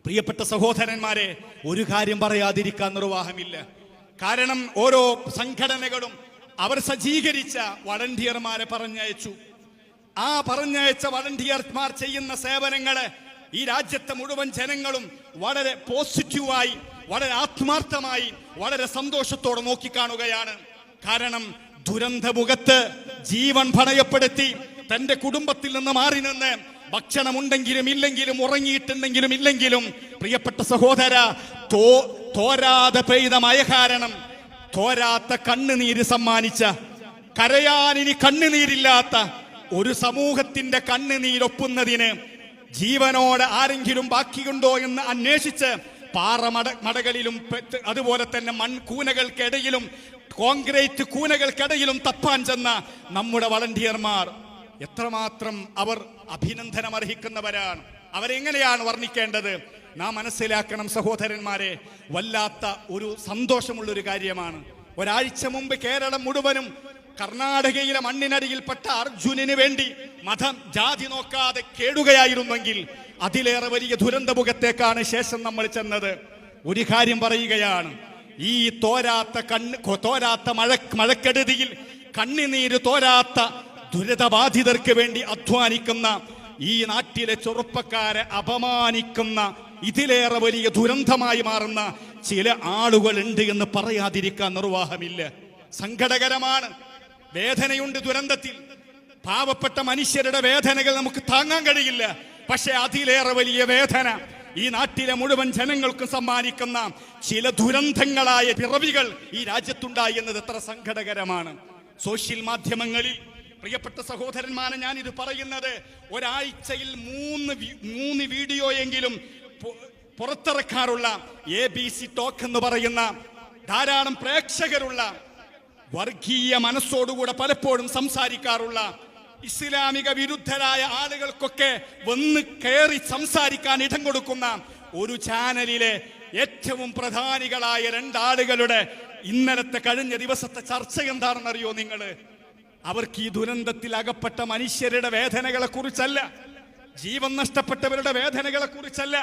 പ്രിയപ്പെട്ട സഹോദരന്മാരെ, ഒരു കാര്യം പറയാതിരിക്കാൻ നിർവാഹമില്ല. കാരണം ഓരോ സംഘടനകളും അവർ സജ്ജീകരിച്ച വളണ്ടിയർമാരെ പറഞ്ഞയച്ചു. ആ പറഞ്ഞയച്ച വളണ്ടിയർമാർ ചെയ്യുന്ന സേവനങ്ങളെ ഈ രാജ്യത്തെ മുഴുവൻ ജനങ്ങളും വളരെ പോസിറ്റീവായി, വളരെ ആത്മാർത്ഥമായി, വളരെ സന്തോഷത്തോടെ നോക്കിക്കാണുകയാണ്. കാരണം ദുരന്തമുഖത്ത് ജീവൻ പണയപ്പെടുത്തി തന്റെ കുടുംബത്തിൽ നിന്ന് മാറി നിന്ന് ഭക്ഷണമുണ്ടെങ്കിലും ഇല്ലെങ്കിലും, ഉറങ്ങിയിട്ടുണ്ടെങ്കിലും ഇല്ലെങ്കിലും, പ്രിയപ്പെട്ട സഹോദര, തോരാതെ പെയ്ത മഴ കാരണം തോരാത്ത കണ്ണുനീര് സമ്മാനിച്ച, കരയാനിനി കണ്ണുനീരില്ലാത്ത ഒരു സമൂഹത്തിന്റെ കണ്ണുനീരൊപ്പുന്നതിന് ജീവനോടെ ആരെങ്കിലും ബാക്കിയുണ്ടോ എന്ന് അന്വേഷിച്ച് പാറമടകളിലും അതുപോലെ തന്നെ മൺകൂനകൾക്കിടയിലും കോൺക്രീറ്റ് കൂനകൾക്കിടയിലും തപ്പാൻ ചെന്ന നമ്മുടെ വളണ്ടിയർമാർ എത്രമാത്രം അവർ അഭിനന്ദനം അർഹിക്കുന്നവരാണ്. അവരെങ്ങനെയാണ് വർണ്ണിക്കേണ്ടത്? നാം മനസ്സിലാക്കണം സഹോദരന്മാരെ, വല്ലാത്ത ഒരു സന്തോഷമുള്ളൊരു കാര്യമാണ്. ഒരാഴ്ച മുമ്പ് കേരളം മുഴുവനും കർണാടകയിലെ മണ്ണിനടിയിൽപ്പെട്ട അർജുനന് വേണ്ടി മതം ജാതി നോക്കാതെ കേടുകയായിരുന്നെങ്കിൽ അതിലേറെ വലിയ ദുരന്തമുഖത്തേക്കാണ് ശേഷം നമ്മൾ ചെന്നത്. ഒരു കാര്യം പറയുകയാണ്, ഈ തോരാത്ത മഴക്കെടുതിയിൽ കണ്ണുനീര് തോരാത്ത ദുരിതബാധിതർക്ക് വേണ്ടി അധ്വാനിക്കുന്ന ഈ നാട്ടിലെ ചെറുപ്പക്കാരെ അപമാനിക്കുന്ന, ഇതിലേറെ വലിയ ദുരന്തമായി മാറുന്ന ചില ആളുകളുണ്ട് എന്ന് പറയാതിരിക്കാൻ നിർവാഹമില്ല. സങ്കടകരമാണ്. വേദനയുണ്ട് ദുരന്തത്തിൽ. പാവപ്പെട്ട മനുഷ്യരുടെ വേദനകൾ നമുക്ക് താങ്ങാൻ കഴിയില്ല. പക്ഷെ അതിലേറെ വലിയ വേദന ഈ നാട്ടിലെ മുഴുവൻ ജനങ്ങൾക്കും സമ്മാനിക്കുന്ന ചില ദുരന്തങ്ങളായ പിറവികൾ ഈ രാജ്യത്തുണ്ടായി എന്നത് എത്ര സങ്കടകരമാണ്. സോഷ്യൽ മാധ്യമങ്ങളിൽ പ്രിയപ്പെട്ട സഹോദരന്മാരെ, ഞാൻ ഇത് പറയുന്നത്, ഒരാഴ്ചയിൽ മൂന്ന് വീഡിയോ എങ്കിലും പുറത്തിറക്കാറുള്ള ABC ടോക്ക് എന്ന് പറയുന്ന ധാരാളം പ്രേക്ഷകരുള്ള, വർഗീയ മനസ്സോടുകൂടെ പലപ്പോഴും സംസാരിക്കാറുള്ള, ഇസ്ലാമിക വിരുദ്ധരായ ആളുകൾക്കൊക്കെ വന്ന് കയറി സംസാരിക്കാൻ ഇടം കൊടുക്കുന്ന ഒരു ചാനലിലെ ഏറ്റവും പ്രധാനികളായ രണ്ടാളുകളുടെ ഇന്നലത്തെ കഴിഞ്ഞ ദിവസത്തെ ചർച്ച എന്താണെന്നറിയോ നിങ്ങള്? അവർക്ക് ഈ ദുരന്തത്തിൽ അകപ്പെട്ട മനുഷ്യരുടെ വേദനകളെ കുറിച്ചല്ല, ജീവൻ നഷ്ടപ്പെട്ടവരുടെ വേദനകളെ കുറിച്ചല്ല,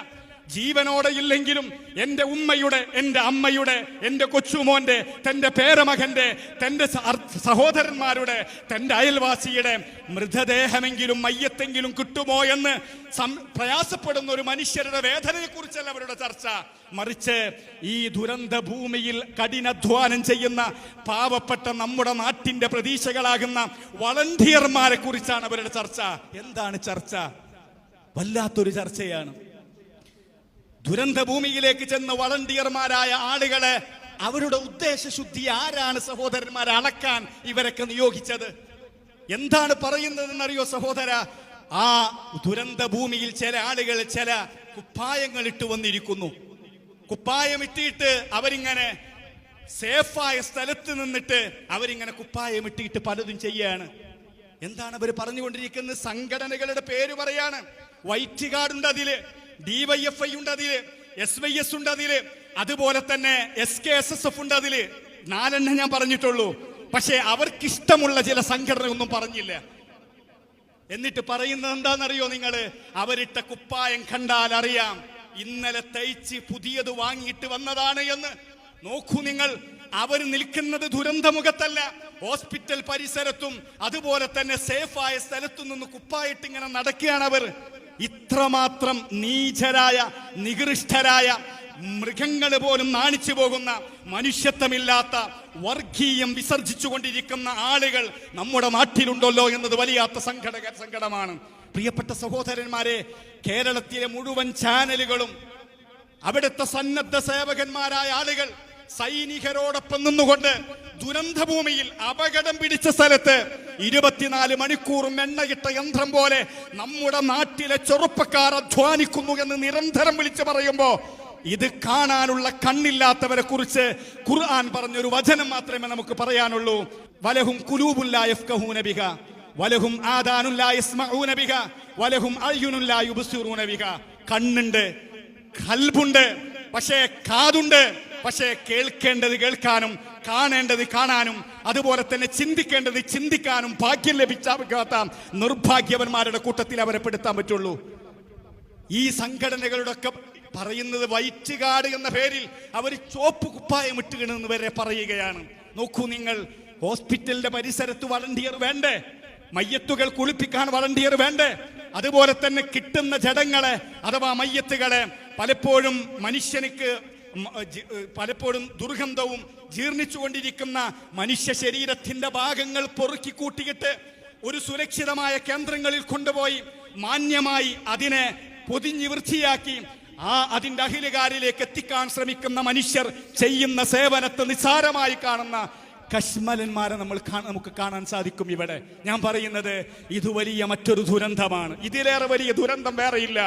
ജീവനോടെ ഇല്ലെങ്കിലും എൻ്റെ ഉമ്മയുടെ, എൻ്റെ അമ്മയുടെ, എൻ്റെ കൊച്ചുമോന്റെ, തൻ്റെ പേരമകന്റെ, തൻ്റെ സഹോദരന്മാരുടെ, തൻ്റെ അയൽവാസിയുടെ മൃതദേഹമെങ്കിലും മയ്യത്തെങ്കിലും കിട്ടുമോ എന്ന് പ്രയാസപ്പെടുന്ന ഒരു മനുഷ്യരുടെ വേദനയെ കുറിച്ചല്ല അവരുടെ ചർച്ച. മറിച്ച് ഈ ദുരന്ത ഭൂമിയിൽ കഠിനാധ്വാനം ചെയ്യുന്ന പാവപ്പെട്ട നമ്മുടെ നാട്ടിന്റെ പ്രതീക്ഷകളാകുന്ന വളണ്ടിയർമാരെ കുറിച്ചാണ് അവരുടെ ചർച്ച. എന്താണ് ചർച്ച? വല്ലാത്തൊരു ചർച്ചയാണ്. ദുരന്ത ഭൂമിയിലേക്ക് ചെന്ന് വളണ്ടിയർമാരായ ആളുകളെ, അവരുടെ ഉദ്ദേശശുദ്ധി ആരാണ് സഹോദരന്മാരെ അളക്കാൻ ഇവരൊക്കെ നിയോഗിച്ചത്? എന്താണ് പറയുന്നതെന്നറിയോ സഹോദര? ആ ദുരന്ത ഭൂമിയിൽ ചില ആളുകൾ ചില കുപ്പായങ്ങൾ ഇട്ട് വന്നിരിക്കുന്നു. കുപ്പായം ഇട്ടിട്ട് അവരിങ്ങനെ സേഫായ സ്ഥലത്ത് നിന്നിട്ട് അവരിങ്ങനെ കുപ്പായം ഇട്ടിട്ട് പലതും ചെയ്യാണ്. എന്താണ് അവർ പറഞ്ഞുകൊണ്ടിരിക്കുന്നത്? സംഘടനകളുടെ പേര് പറയാണ്. വൈറ്റ് ഗാർഡ് ഉണ്ട് അതില്, DYFI ഉണ്ട് അതില്, SYS ഉണ്ട് അതില്, അതുപോലെ തന്നെ SKSSF ഉണ്ട് അതില്. 4 ഞാൻ പറഞ്ഞിട്ടുള്ളൂ. പക്ഷെ അവർക്കിഷ്ടമുള്ള ചില സംഘടന ഒന്നും പറഞ്ഞില്ല. എന്നിട്ട് പറയുന്നത് എന്താണെന്നറിയോ നിങ്ങള്? അവരിട്ട കുപ്പായം കണ്ടാൽ അറിയാം ഇന്നലെ തയ്ച്ച് പുതിയത് വാങ്ങിയിട്ട് വന്നതാണ് എന്ന്. നോക്കൂ നിങ്ങൾ, അവർ നിൽക്കുന്നത് ദുരന്തമുഖത്തല്ല, ഹോസ്പിറ്റൽ പരിസരത്തും അതുപോലെ തന്നെ സേഫായ സ്ഥലത്തു നിന്ന് കുപ്പായിട്ട് ഇങ്ങനെ നടക്കുകയാണ് അവർ. ഇത്രമാത്രം നീചരായ, നികൃഷ്ടരായ, മൃഗങ്ങൾ പോലും നാണിച്ചു പോകുന്ന, മനുഷ്യത്വമില്ലാത്ത, വർഗീയം വിസർജിച്ചു കൊണ്ടിരിക്കുന്ന ആളുകൾ നമ്മുടെ നാട്ടിലുണ്ടല്ലോ എന്നത് വലിയാത്ത സങ്കടമാണ്. പ്രിയപ്പെട്ട സഹോദരന്മാരെ, കേരളത്തിലെ മുഴുവൻ ചാനലുകളും അവിടുത്തെ സന്നദ്ധ സേവകന്മാരായ ആളുകൾ സൈനികരോടൊപ്പം നിന്നുകൊണ്ട് ദുരന്തഭൂമിയിൽ അപകടം പിടിച്ച സ്ഥലത്ത് 24 മണിക്കൂറും എണ്ണയിട്ട യന്ത്രം പോലെ നമ്മുടെ നാട്ടിലെ ചെറുപ്പക്കാർ അധ്വാനിക്കുന്നു എന്ന് നിരന്തരം വിളിച്ചു പറയുമ്പോ ഇത് കാണാനുള്ള കണ്ണില്ലാത്തവരെ കുറിച്ച് ഖുർആൻ പറഞ്ഞൊരു വചനം മാത്രമേ നമുക്ക് പറയാനുള്ളൂ. വലഹും ഖുലൂബുൻ ലാ യഫ്ഖഹൂന ബിഹാ വലഹും ആദാനുൻ ലാ യസ്മഊന ബിഹാ വലഹും അയ്യുനുൻ ലാ യുബ്സിറൂന ബിഹാ. കണ്ണുണ്ട്, ഖൽബുണ്ട്, പക്ഷേ കാതുണ്ട്. പക്ഷേ കേൾക്കേണ്ടത് കേൾക്കാനും കാണേണ്ടത് കാണാനും അതുപോലെ തന്നെ ചിന്തിക്കേണ്ടത് ചിന്തിക്കാനും ഭാഗ്യം ലഭിച്ചാത്ത നിർഭാഗ്യവന്മാരുടെ കൂട്ടത്തിൽ അവരെ പെടുത്താൻ പറ്റുള്ളൂ. ഈ സംഘടനകളുടെ ഒക്കെ പറയുന്നത് വൈറ്റ് കാർഡ് എന്ന പേരിൽ അവർ ചോപ്പ് കുപ്പായം ഇട്ടുകണെന്ന് വരെ പറയുകയാണ്. നോക്കൂ നിങ്ങൾ, ഹോസ്പിറ്റലിന്റെ പരിസരത്ത് വളണ്ടിയർ വേണ്ടേ? മയ്യത്തുകൾ കുളിപ്പിക്കാൻ വളണ്ടിയർ വേണ്ടേ? അതുപോലെ തന്നെ കിട്ടുന്ന ജഡങ്ങളെ അഥവാ മയ്യത്തുകളെ പലപ്പോഴും മനുഷ്യനിക്ക് പലപ്പോഴും ദുർഗന്ധവും ജീർണിച്ചുകൊണ്ടിരിക്കുന്ന മനുഷ്യ ശരീരത്തിന്റെ ഭാഗങ്ങൾ പൊറുക്കി കൂട്ടിയിട്ട് ഒരു സുരക്ഷിതമായ കേന്ദ്രങ്ങളിൽ കൊണ്ടുപോയി മാന്യമായി അതിനെ പൊതിഞ്ഞ് വൃത്തിയാക്കി അതിന്റെ അഹിലുകാരിലേക്ക് എത്തിക്കാൻ ശ്രമിക്കുന്ന മനുഷ്യർ ചെയ്യുന്ന സേവനത്തെ നിസ്സാരമായി കാണുന്ന കശ്മലന്മാരെ നമുക്ക് കാണാൻ സാധിക്കും ഇവിടെ. ഞാൻ പറയുന്നത് ഇത് വലിയ മറ്റൊരു ദുരന്തമാണ്. ഇതിലേറെ വലിയ ദുരന്തം വേറെയില്ല.